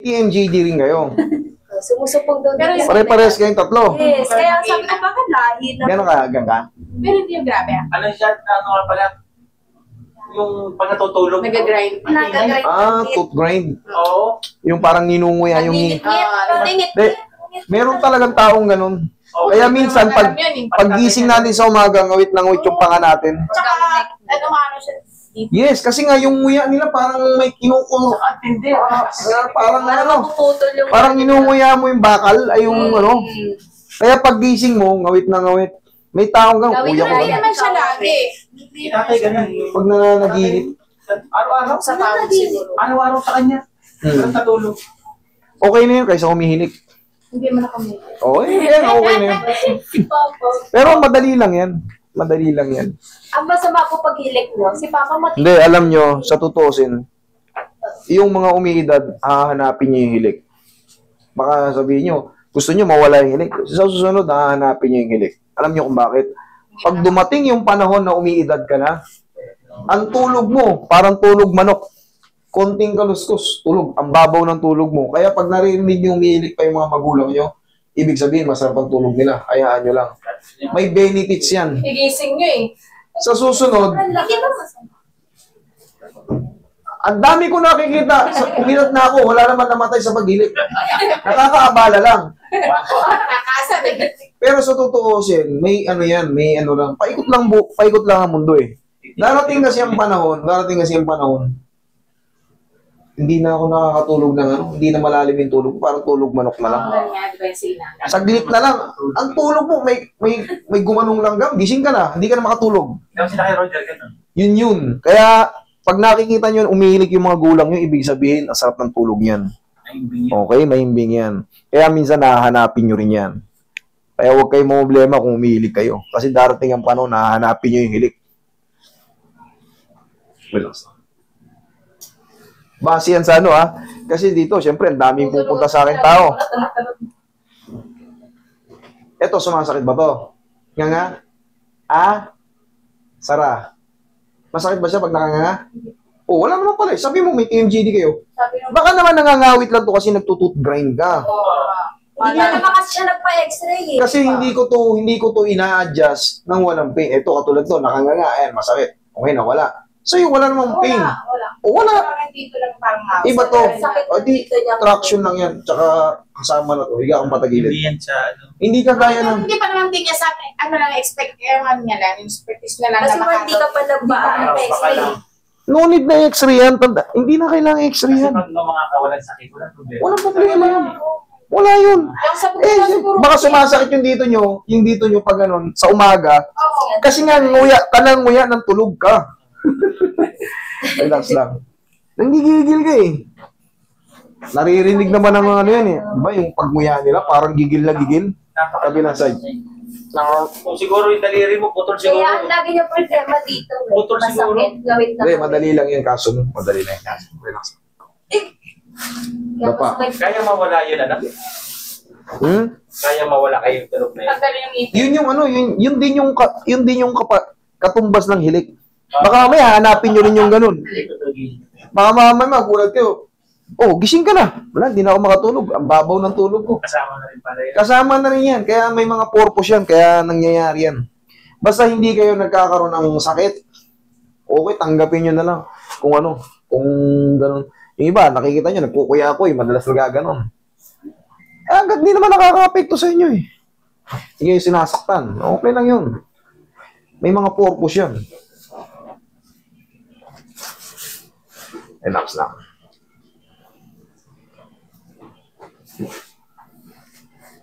TMJD rin kayo. Sumusupog daw din. Pare-pares kayong tatlo. Yes, kaya sabi ko bakit lahi na. Gano'n ka, hanggang ka? Pero hindi yung grabe ah. Ano siya, ano nga pala, yung pag natutulog. Nag-grind. Nag-grind. Tooth grind. Oo. Yung parang ninunguya yung... Tingit. Meron talagang taong ganun. Kaya minsan, pag-gising natin sa umaga, ngawit na ngawit yung panga natin. Tsaka, ano siya. Yes, kasi nga yung nguya nila parang may kinukulo. Atindi. Parang ano, Mapuputol yung... parang ninunguya mo yung bakal, ay yung ano. Kaya pag-gising mo, ngawit na ngawit. May taong gang, kuya ko. Hindi naman siya lagi. Tatay, ganun. Pag nananaginip. Araw-araw. Sa tawag siguro. Araw-araw sa kanya. Pero natulog. Okay na yun kaysa humihilik. Hindi mo na kami. Okay na yun. Pero madali lang yan. Madali lang yan. Ang masama po pag-hilik mo, si Papa Mati. Hindi, alam nyo, sa tutusin, yung mga umiidad, hahanapin nyo yung hilik. Baka sabihin nyo, gusto nyo mawala yung hilik. Sa susunod, hahanapin nyo yung hilik. Alam nyo kung bakit? Pag dumating yung panahon na umiidad ka na, ang tulog mo, parang tulog manok. Konting kaluskos, tulog. Ang babaw ng tulog mo. Kaya pag narinig nyo umiilik pa yung mga magulang nyo, ibig sabihin, masarap ang tulog nila. Hayaan nyo lang. May benefits yan. Igising nyo eh. Sa susunod, ang dami ko nakikita. Umilat na ako, wala naman namatay sa paghilik. Nakakaabala lang. Nakasad eh. Pero sa tutuusin, may ano yan, may ano lang. Paikot lang ang mundo eh. Darating kasi ang panahon, hindi na ako nakakatulog ng ano, hindi na malalim yung tulog, parang tulog manok na lang. Saglit na lang. Ang tulog mo, may gumanong langgam, gising ka na, hindi ka na makatulog. Kasi na kay Roger, ganun. Yun. Kaya, pag nakikita nyo, umihilig yung mga gulang nyo, ibig sabihin, ang sarap ng tulog yan. Okay, mahimbing yan. Kaya minsan, nahahanapin nyo rin yan. Kaya huwag kayong problema kung umihilig kayo. Kasi darating ang panahon, nahahanapin nyo yung hilik. Relax. Base yan sa ano kasi dito, syempre, ang daming pupunta sa akin tao. Eto, sumasakit ba to? Nga? Sara. Masakit ba siya pag nakanganga? Oh, wala naman pala. Sabi mo, may TMJD kayo. Baka naman nangangawit lang to kasi nagtutooth grind ka. Hindi na naman kasi siya nagpa-x-ray eh. Kasi hindi ko to ina-adjust nang walang pain. Ito, katulad to, nakanganga, masakit. Okay na, wala. Sa'yo, wala namang pain. Wala. Dito lang parang Iba to. O di, traction lang yan. Tsaka kasama na to. Higa kang patagilid. Hindi yan sa, ano. Hindi ka gaya ng... Hindi pa naman din niya sa akin. Ano lang, expect ano niya lang. Yung practice na lang na makakot. Kasi hindi ka pa nagpa-x-ray. No need na x-ray yan. Hindi na kailangan x-ray Kasi yan. pag mga kawalan sakit, walang problema. Walang problema yan. Wala yun. Baka sumasakit yung dito nyo pag ganun, sa umaga. Kasi nga, kanang nguya ng tulog ka. Relax lang. Nanggigigil ka eh. Naririnig naman ang ano yan eh. Diba yung pagmuya nila, parang gigil na gigil. Kabilang side. Kung siguro yung daliri mo, putol siguro. Kaya ang lagi niya problema dito. Putol siguro. Masakit, gawin na. Hindi, madali lang yan kaso mo. Madali lang yan kaso. Relax. Dapa. Kaya mawala yun, anak. Kaya mawala kayong tulog na yun. Yun yung ano, yun din yung katumbas ng hilik. Baka mamaya hanapin nyo rin yung ganun. Baka mamaya magulat kayo. Oh, gising ka na. Wala, hindi na ako makatulog. Ang babaw ng tulog ko. Kasama na rin pala yun. Kasama na rin yan. Kaya may mga purpose yan. Kaya nangyayari yan. Basta hindi kayo nagkakaroon ng sakit, okay, tanggapin nyo na lang. Kung ano, kung ganun. Yung iba, nakikita nyo, nagkukuya ako madalas nagaganon. Hanggat di naman nakaka-apekto sa inyo eh. Hindi kayo sinasaktan. Okay lang yun. May mga purpose yan. Relax lang.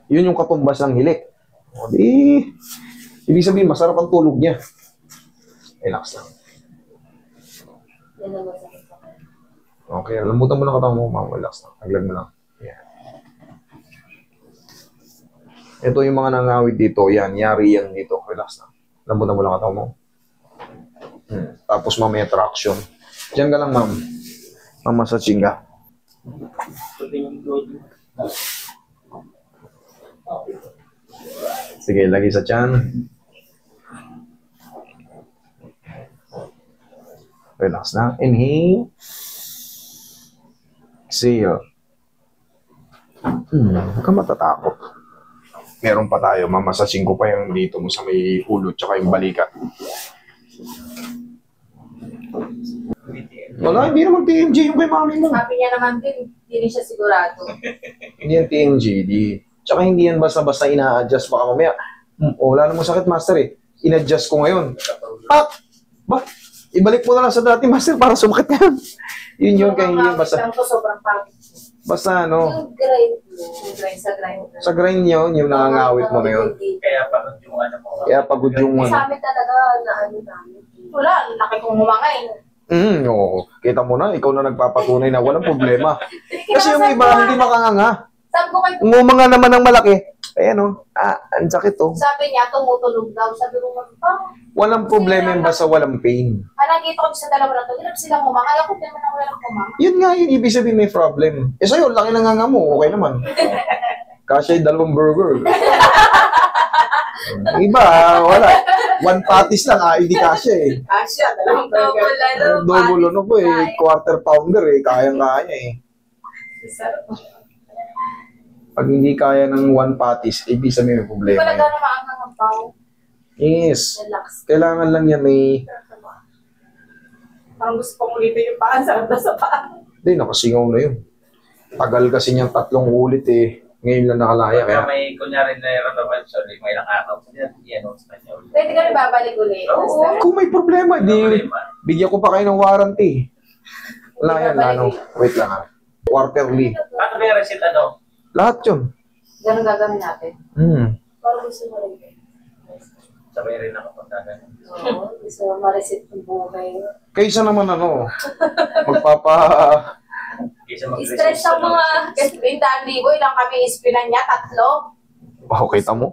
Yun yung katumbas ng hilik. O di, ibig sabihin, masarap ang tulog niya. Relax lang. Okay, lambutan mo lang katawan mo, ma'am. Relax lang. Taglag mo lang. Yan. Ito yung mga nangawit dito. Yan, yari yan dito. Relax lang. Lambutan mo lang katawan mo. Tapos mamaya traction. Diyan ka lang, ma'am. Mamasaching ka. Sige, lagi sa tiyan. Relax na. Inhale. Exhale. Huwag ka matatakot. Meron pa tayo, mamasasin ko pa yung dito mo sa may ulo tsaka yung balikat. Wala, hindi naman TMJ yung kay mami mo. Sabi niya naman din, hindi rin siya sigurado. Hindi yan TMJ, di. Tsaka hindi yan basta-basta ina-adjust. Baka mamaya, wala namang sakit, master eh. In-adjust ko ngayon. Ba? Ibalik mo na lang sa dati, master, para sumakit yan. Yun, kaya hindi yan basta. Sobrang pagod. Basta ano, Yung grind mo. Yung grind sa grind. sa grind yun, yung nangangawit mo na yun. Kaya pagod yung ano mo. Kaya pagod yung Sa ano. amin talaga na ano namin. Wala, laki kong humangay. Oo. Kita mo na, ikaw na nagpapatunay na walang problema. Kasi yung iba, hindi makanganga. Sabi ko kay Ngumanga naman ng malaki. Ayan o, ang sakit o. sabi niya, tumutulog daw. Sabi ko, Walang problema yung basta walang pain. nakita ko sa dalawa na to, hirap silang humangay. Ako din naman ang walang humangay. Yun nga yun, ibig sabihin may problem. Eh sa'yo, laki ng nganga mo, okay naman. Kasi 2 burger. Yung iba, wala. 1 patties lang, hindi kasya eh. Asya, dalawang burger. Double ano po eh, quarter pounder eh, kayang-kaya eh. Pag hindi kaya ng 1 patties, ibig sabihin may Hindi problema pala yun. gano'n maangang ang pao. Yes. Relax. Kailangan lang niya may... Parang gusto kong ulitin yung paan, sarap na sa paan. Hindi, nakasingaw na yun. Tagal kasi niyang 3 ulit eh. Ngayon lang nakalaya. Kaya Kaya may kunyari na nararamdaman siya, may ilang araw. Yan o, sa kanya ulit. Pwede ka rin babalik ulit. Oo. kung may problema, di Problema. bigyan ko pa kayo ng warranty. Wala yan, ano. Wait lang ha. Quarterly. Paano may receipt ano? Lahat yun. Ganun gagawin natin. Parang gusto mo rin. Sabay rin ako pag gagawin. Oo, gusto mo ma-reset yung buhay. Kaysa naman ano, magpapa... Kaysa mag-receipt. Stress ang mga 20,000, ilang kami ispinan niya, 3. Wow, kita mo.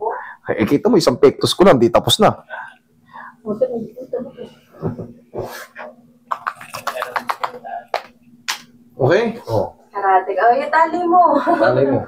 Eh, kita mo, isang pektos ko lang, di tapos na. Okay? Oh, Karate. Oh, yung tali mo. alay mo.